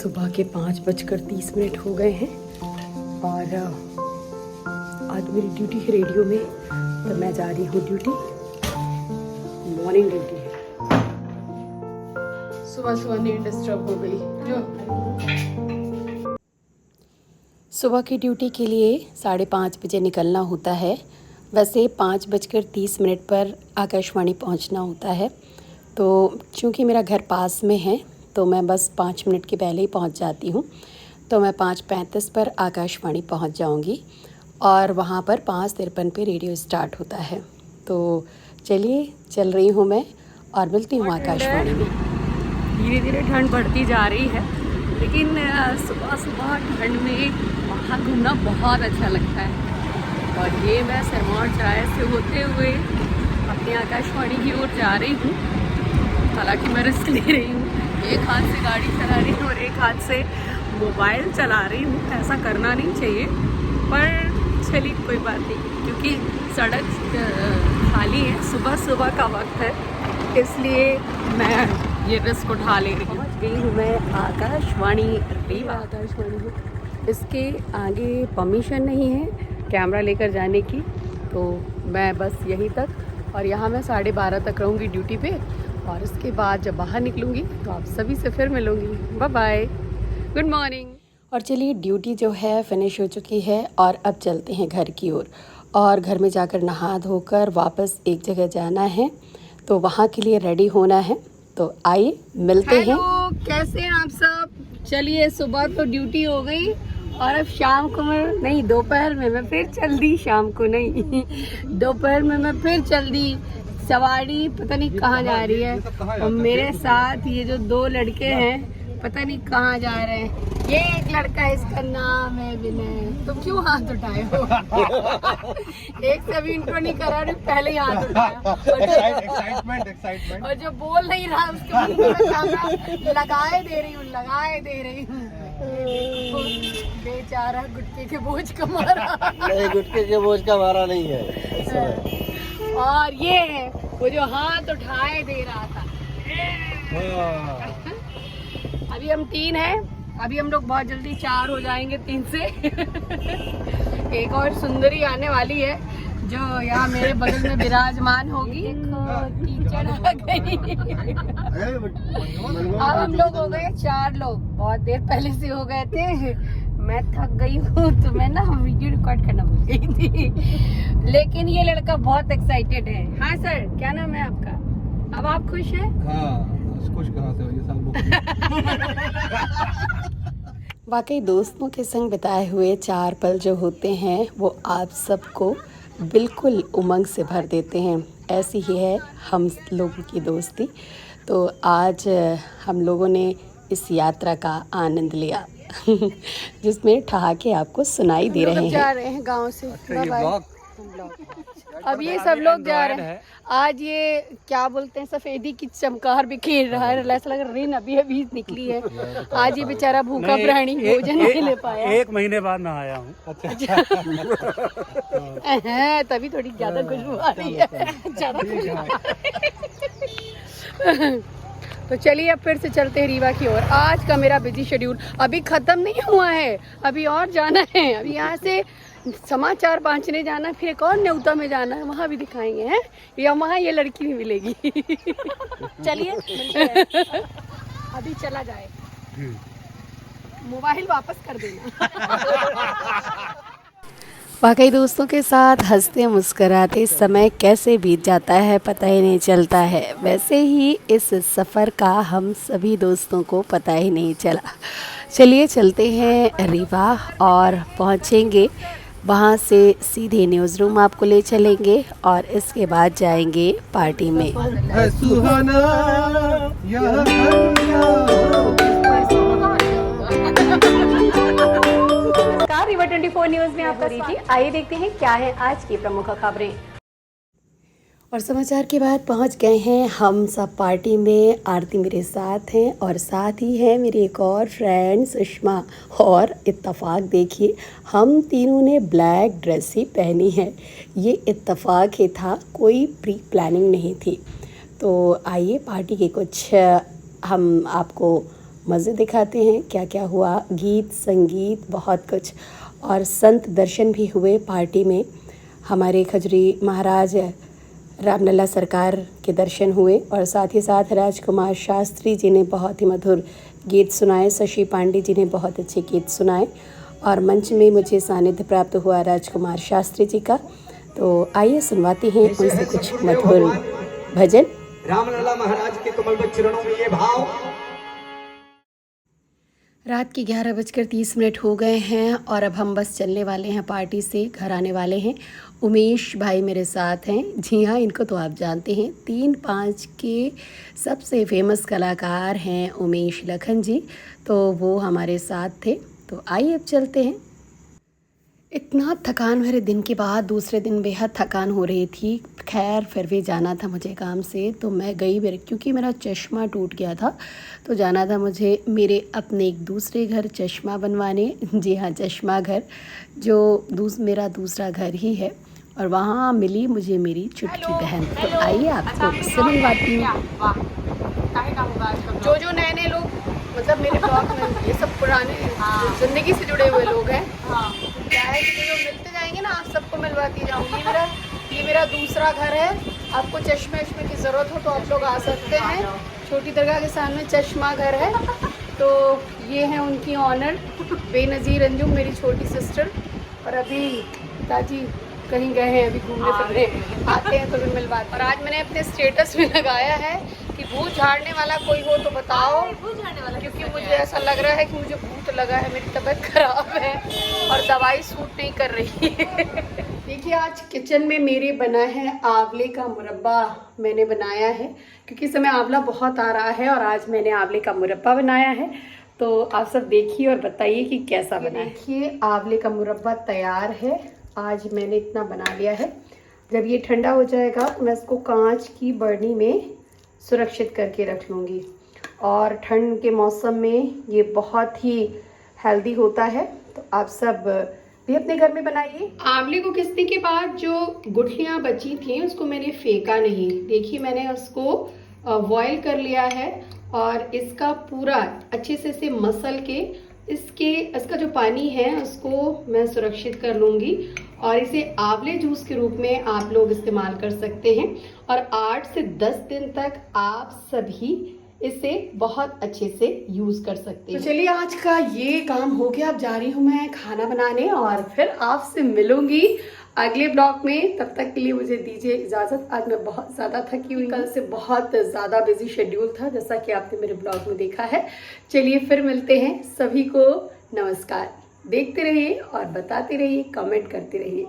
सुबह के 5:30 हो गए हैं और आज मेरी ड्यूटी है रेडियो में, तो मैं जा रही हूँ ड्यूटी। मॉर्निंग ड्यूटी है। सुबह सुबह नींद डिस्टर्ब हो गई। सुबह की ड्यूटी के लिए 5:30 बजे निकलना होता है। वैसे 5:30 पर आकाशवाणी पहुंचना होता है, तो चूंकि मेरा घर पास में है तो मैं बस 5 मिनट के पहले ही पहुंच जाती हूं। तो मैं 5:35 पर आकाशवाणी पहुंच जाऊंगी और वहां पर 5:53 पे रेडियो स्टार्ट होता है। तो चलिए चल रही हूं मैं और मिलती हूं आकाशवाणी में। धीरे धीरे ठंड बढ़ती जा रही है, लेकिन सुबह सुबह ठंड में बाहर घूमना बहुत अच्छा लगता है। और ये मैं सिरमौर चौराहे से होते हुए अपनी आकाशवाणी की ओर जा रही हूँ। हालांकि मैं रिस्क ले रही हूँ, एक हाथ से गाड़ी चला रही हूँ और एक हाथ से मोबाइल चला रही हूँ। ऐसा करना नहीं चाहिए, पर चलिए कोई बात नहीं, क्योंकि सड़क खाली है, सुबह सुबह का वक्त है, इसलिए मैं ये रिस्क उठा ले रही हूँ। पहुँच गई हूँ मैं आकाशवाणी रीवा। आकाशवाणी इसके आगे परमिशन नहीं है कैमरा लेकर जाने की, तो मैं बस यहीं तक, और यहाँ मैं 12:30 तक रहूँगी ड्यूटी पे, और इसके बाद जब बाहर निकलूँगी तो आप सभी से फिर मिलूँगी। Bye bye, good morning. और चलिए ड्यूटी जो है फिनिश हो चुकी है और अब चलते हैं घर की ओर। और घर में जाकर नहा धोकर वापस एक जगह जाना है, तो वहाँ के लिए रेडी होना है। तो आइए मिलते हैं। कैसे हैं आप सब? चलिए सुबह तो ड्यूटी हो गई और अब शाम को नहीं, दोपहर में मैं फिर चल दी, शाम को नहीं दोपहर में मैं फिर चल दी। सवारी पता नहीं कहाँ जा रही है, और मेरे साथ ये जो 2 लड़के हैं पता नहीं कहाँ जा रहे हैं। ये एक लड़का है, इसका नाम है विनय। तुम क्यों हाथ उठाए हो? एक से अभी इंट्रो नहीं करा, पहले ही हाथ उठाया। एक्साइटमेंट। और जो बोल नहीं रहा उसको लगाए दे रही हूँ। बेचारा गुटके के बोझ का मारा। नहीं, गुटके के बोझ का मारा नहीं है। और ये है वो जो हाथ उठाए दे रहा था। अभी हम 3 हैं, अभी हम लोग बहुत जल्दी 4 हो जाएंगे 3 से। एक और सुंदरी आने वाली है जो यहाँ मेरे बगल में विराजमान होगी। टीचर आ गई। अब हम लोग हो गए 4 लोग, बहुत देर पहले से हो गए थे। मैं थक गई हूँ, तो मैं ना वीडियो रिकॉर्ड करना भूल गई थी। लेकिन ये लड़का बहुत एक्साइटेड है। हाँ सर, क्या नाम है आपका? अब आप खुश हैं? हाँ, खुश कहाँ से हो, ये सब वाकई दोस्तों के संग बिताए हुए 4 पल जो होते हैं वो आप सबको बिल्कुल उमंग से भर देते हैं। ऐसी ही है हम लोगों की दोस्ती। तो आज हम लोगों ने इस यात्रा का आनंद लिया जिसमें ठहाके आपको सुनाई दे रहे हैं। जा रहे हैं गांव से। अब ये सब लोग जा रहे हैं। आज ये क्या बोलते हैं, सफेदी की चमकार बिखेर रहा है। ऐसा लग रहा है रेन अभी निकली है। आज ये बेचारा भूखा प्राणी भोजन नहीं ले पाया। 1 महीने बाद मैं आया हूँ। तभी थोड़ी ज्यादा खुशबू आ रही है। तो चलिए अब फिर से चलते हैं रीवा की ओर। आज का मेरा बिजी शेड्यूल अभी ख़त्म नहीं हुआ है, अभी और जाना है। अभी यहाँ से समाचार बांटने जाना है, फिर एक और न्योता में जाना है, वहाँ भी दिखाएंगे हैं, या वहाँ ये लड़की भी मिलेगी। चलिए अभी चला जाए, मोबाइल वापस कर देना। वाकई दोस्तों के साथ हंसते मुस्कराते समय कैसे बीत जाता है पता ही नहीं चलता है। वैसे ही इस सफ़र का हम सभी दोस्तों को पता ही नहीं चला। चलिए चलते हैं रीवा और पहुंचेंगे, वहां से सीधे न्यूज़ रूम आपको ले चलेंगे और इसके बाद जाएंगे पार्टी में। रीवा 24 न्यूज़ में आपका स्वागत। आइए देखते हैं क्या है आज की प्रमुख खबरें। और समाचार के बाद पहुंच गए हैं हम सब पार्टी में। आरती मेरे साथ हैं और साथ ही है मेरी एक और फ्रेंड सुषमा। और इत्तेफाक देखिए, हम तीनों ने ब्लैक ड्रेस ही पहनी है। ये इत्तेफाक ही था, कोई प्री प्लानिंग नहीं थी। तो आइए पार्टी के कुछ हम आपको मज़े दिखाते हैं क्या क्या हुआ, गीत संगीत बहुत कुछ, और संत दर्शन भी हुए पार्टी में। हमारे खजुरी महाराज रामलला सरकार के दर्शन हुए और साथ ही साथ राजकुमार शास्त्री जी ने बहुत ही मधुर गीत सुनाए, शशि पांडे जी ने बहुत अच्छे गीत सुनाए और मंच में मुझे सानिध्य प्राप्त हुआ राजकुमार शास्त्री जी का। तो आइए सुनवाते हैं उनसे कुछ मधुर भजन। रामलला महाराज के कमल चरणों में ये भाव। रात के 11:30 हो गए हैं और अब हम बस चलने वाले हैं, पार्टी से घर आने वाले हैं। उमेश भाई मेरे साथ हैं। जी हाँ, इनको तो आप जानते हैं, 3-5 के सबसे फेमस कलाकार हैं उमेश लखन जी, तो वो हमारे साथ थे। तो आइए अब चलते हैं। इतना थकान भरे दिन के बाद दूसरे दिन बेहद थकान हो रही थी। खैर फिर भी जाना था मुझे काम से, तो मैं गई मेरे, क्योंकि मेरा चश्मा टूट गया था, तो जाना था मुझे मेरे अपने एक दूसरे घर चश्मा बनवाने। जी हाँ, चश्मा घर जो मेरा दूसरा घर ही है, और वहाँ मिली मुझे मेरी चुटकी बहन। तो आइए आपको उससे मिलवाती हूँ। जो नए लोग मतलब मेरे ब्लॉग में, ये सब पुराने ज़िंदगी से जुड़े हुए लोग हैं, क्या है कि जो मिलते जाएंगे ना, आप सबको मिलवाती जाऊँगी। ये मेरा दूसरा घर है। आपको चश्मे की ज़रूरत हो तो आप लोग आ सकते हैं। छोटी दरगाह के सामने चश्मा घर है। तो ये हैं उनकी ऑनर बेनज़ीर अंजुम, मेरी छोटी सिस्टर। और अभी पिताजी कहीं गए हैं, अभी घूमने फिरने, आते हैं तो भी मिलवाते। और आज मैंने अपने स्टेटस में लगाया है कि भूत झाड़ने वाला कोई हो तो बताओ, क्योंकि मुझे ऐसा लग रहा है कि मुझे भूत लगा है, मेरी तबीयत खराब है और दवाई सूट नहीं कर रही है। देखिए, आज किचन में मेरे बना है आंवले का मुरब्बा। मैंने बनाया है क्योंकि इस समय आंवला बहुत आ रहा है, और आज मैंने आंवले का मुरब्बा बनाया है। तो आप सब देखिए और बताइए कि कैसा बना है। देखिए, आंवले का मुरब्बा तैयार है। आज मैंने इतना बना लिया है। जब ये ठंडा हो जाएगा तो मैं इसको कांच की बर्नी में सुरक्षित करके रख लूँगी। और ठंड के मौसम में ये बहुत ही हेल्दी होता है, तो आप सब भी अपने घर में बनाइए। आंवले को घिसने के बाद जो गुठलियाँ बची थी उसको मैंने फेंका नहीं। देखिए, मैंने उसको बॉयल कर लिया है और इसका पूरा अच्छे से इसे मसल के इसका जो पानी है उसको मैं सुरक्षित कर लूँगी, और इसे आंवले जूस के रूप में आप लोग इस्तेमाल कर सकते हैं। और 8 से 10 दिन तक आप सभी इसे बहुत अच्छे से यूज़ कर सकते हैं। तो चलिए, आज का ये काम हो गया। अब जा रही हूँ मैं खाना बनाने और फिर आपसे मिलूंगी अगले ब्लॉग में। तब तक के लिए मुझे दीजिए इजाज़त। आज मैं बहुत ज़्यादा थकी हुई, कल से बहुत ज़्यादा बिजी शेड्यूल था, जैसा कि आपने मेरे ब्लॉग में देखा है। चलिए फिर मिलते हैं। सभी को नमस्कार। देखते रहिए और बताते रहिए, कमेंट करते रहिए।